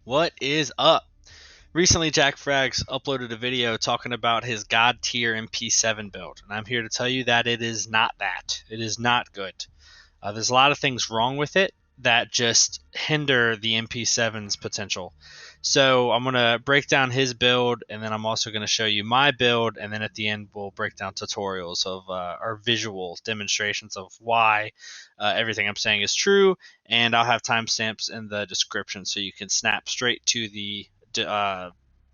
What is up? Recently, JackFrags uploaded a video talking about his God tier MP7 build, and I'm here to tell you that it is not that. It is not good. There's a lot of things wrong with it that just hinder the MP7's potential. So I'm going to break down his build, and then I'm also going to show you my build, and then at the end we'll break down tutorials of our visual demonstrations of why everything I'm saying is true, and I'll have timestamps in the description so you can snap straight to the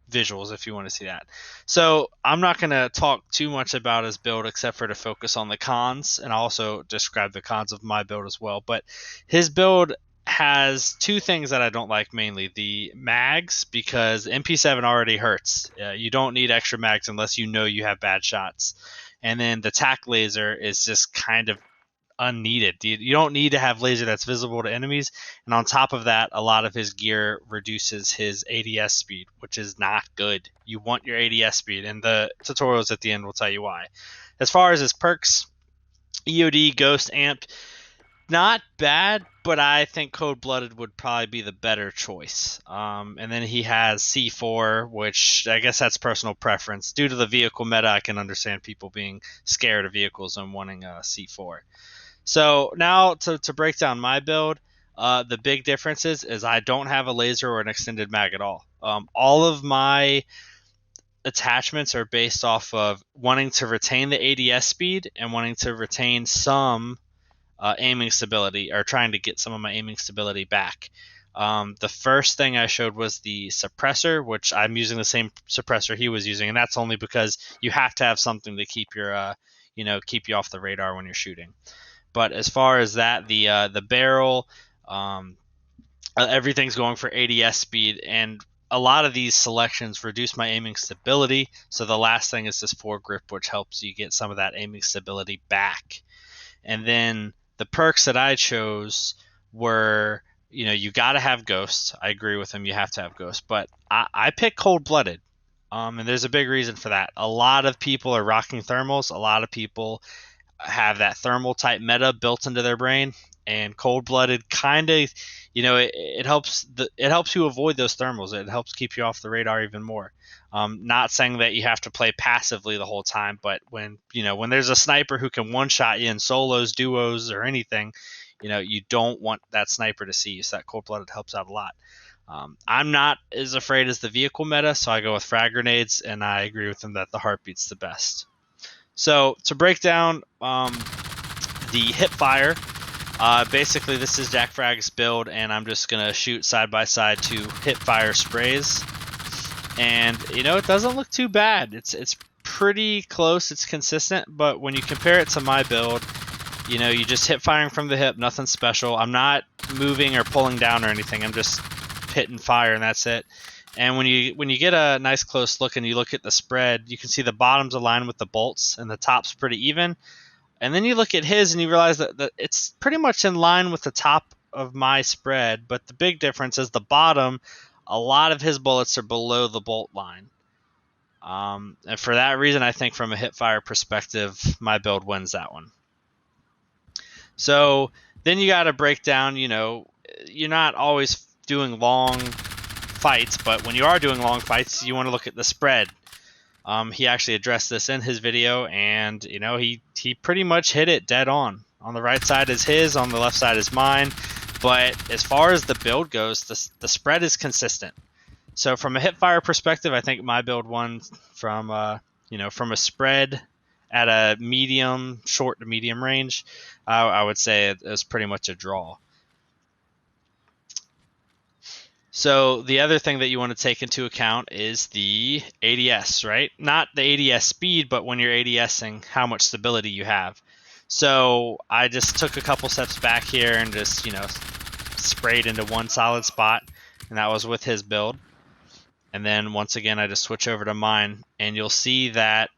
visuals if you want to see that. So I'm not going to talk too much about his build except for to focus on the cons, and I'll also describe the cons of my build as well. But his build has two things that I don't like mainly. The mags, because MP7 already hurts. You don't need extra mags unless you know you have bad shots. And then the tack laser is just kind of unneeded. You don't need to have laser that's visible to enemies. And on top of that, a lot of his gear reduces his ADS speed, which is not good. You want your ADS speed, and the tutorials at the end will tell you why. As far as his perks, EOD, Ghost, Amp, not bad, but I think Cold-Blooded would probably be the better choice. And then he has C4, which I guess that's personal preference. Due to the vehicle meta, I can understand people being scared of vehicles and wanting C4. So now to break down my build, the big difference is I don't have a laser or an extended mag at all. All of my attachments are based off of wanting to retain the ADS speed and wanting to retain some aiming stability, or trying to get some of my aiming stability back. The first thing I showed was the suppressor, which I'm using the same suppressor he was using, and that's only because you have to have something to keep your keep you off the radar when you're shooting. But as far as that, the barrel, everything's going for ADS speed, and a lot of these selections reduce my aiming stability. So the last thing is this foregrip, which helps you get some of that aiming stability back. And then the perks that I chose were, you got to have Ghost. I agree with him. You have to have Ghost. But I picked Cold-Blooded. And there's a big reason for that. A lot of people are rocking thermals. A lot of people have that thermal type meta built into their brain, and Cold-Blooded kind of, it helps you avoid those thermals. It helps keep you off the radar even more. Not saying that you have to play passively the whole time, but when there's a sniper who can one-shot you in solos, duos, or anything, you don't want that sniper to see you. So that Cold-Blooded helps out a lot. I'm not as afraid as the vehicle meta, so I go with frag grenades, and I agree with him that the heartbeat's the best. So to break down the hipfire, basically this is JackFrags build, and I'm just gonna shoot side by side two hipfire sprays, and it doesn't look too bad. It's pretty close. It's consistent, but when you compare it to my build, you just hip firing from the hip, nothing special. I'm not moving or pulling down or anything. I'm just hitting fire, and that's it. And when you get a nice close look and you look at the spread, you can see the bottom's aligned with the bolts and the top's pretty even. And then you look at his and you realize that it's pretty much in line with the top of my spread, but the big difference is the bottom. A lot of his bullets are below the bolt line. And for that reason, I think from a hipfire perspective, my build wins that one. So then you got to break down, you're not always doing long fights, but when you are doing long fights, you want to look at the spread. He actually addressed this in his video, and he pretty much hit it dead on. On the right side is his, on the left side is mine. But as far as the build goes, the spread is consistent. So from a hipfire perspective, I think my build won from from a spread at a short to medium range. I would say it was pretty much a draw. So the other thing that you want to take into account is the ADS, right? Not the ADS speed, but when you're ADSing, how much stability you have. So I just took a couple steps back here and just, sprayed into one solid spot, and that was with his build. And then once again, I just switch over to mine, and you'll see that,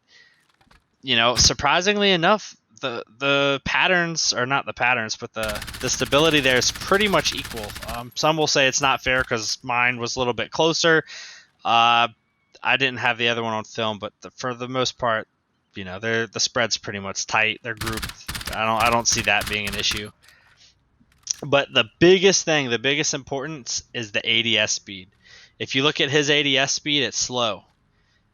surprisingly enough, the patterns, or not the patterns, but the stability there is pretty much equal. Some will say it's not fair because mine was a little bit closer. I didn't have the other one on film, but for the most part, the spread's pretty much tight. They're grouped. I don't see that being an issue. But the biggest importance is the ADS speed. If you look at his ADS speed, it's slow.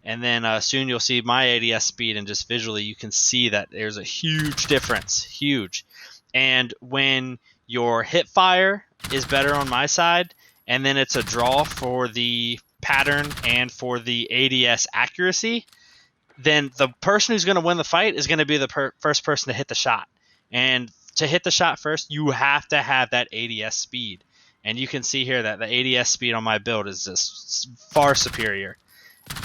And then soon you'll see my ADS speed, and just visually you can see that there's a huge difference. Huge. And when your hip fire is better on my side, and then it's a draw for the pattern and for the ADS accuracy, then the person who's going to win the fight is going to be the first person to hit the shot. And to hit the shot first, you have to have that ADS speed. And you can see here that the ADS speed on my build is just far superior.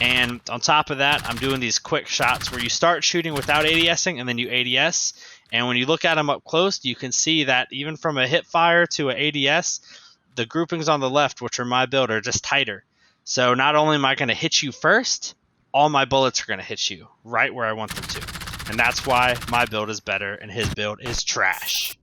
And on top of that, I'm doing these quick shots where you start shooting without ADSing and then you ADS. And when you look at them up close, you can see that even from a hip fire to an ADS, the groupings on the left, which are my build, are just tighter. So not only am I going to hit you first, all my bullets are going to hit you right where I want them to. And that's why my build is better and his build is trash.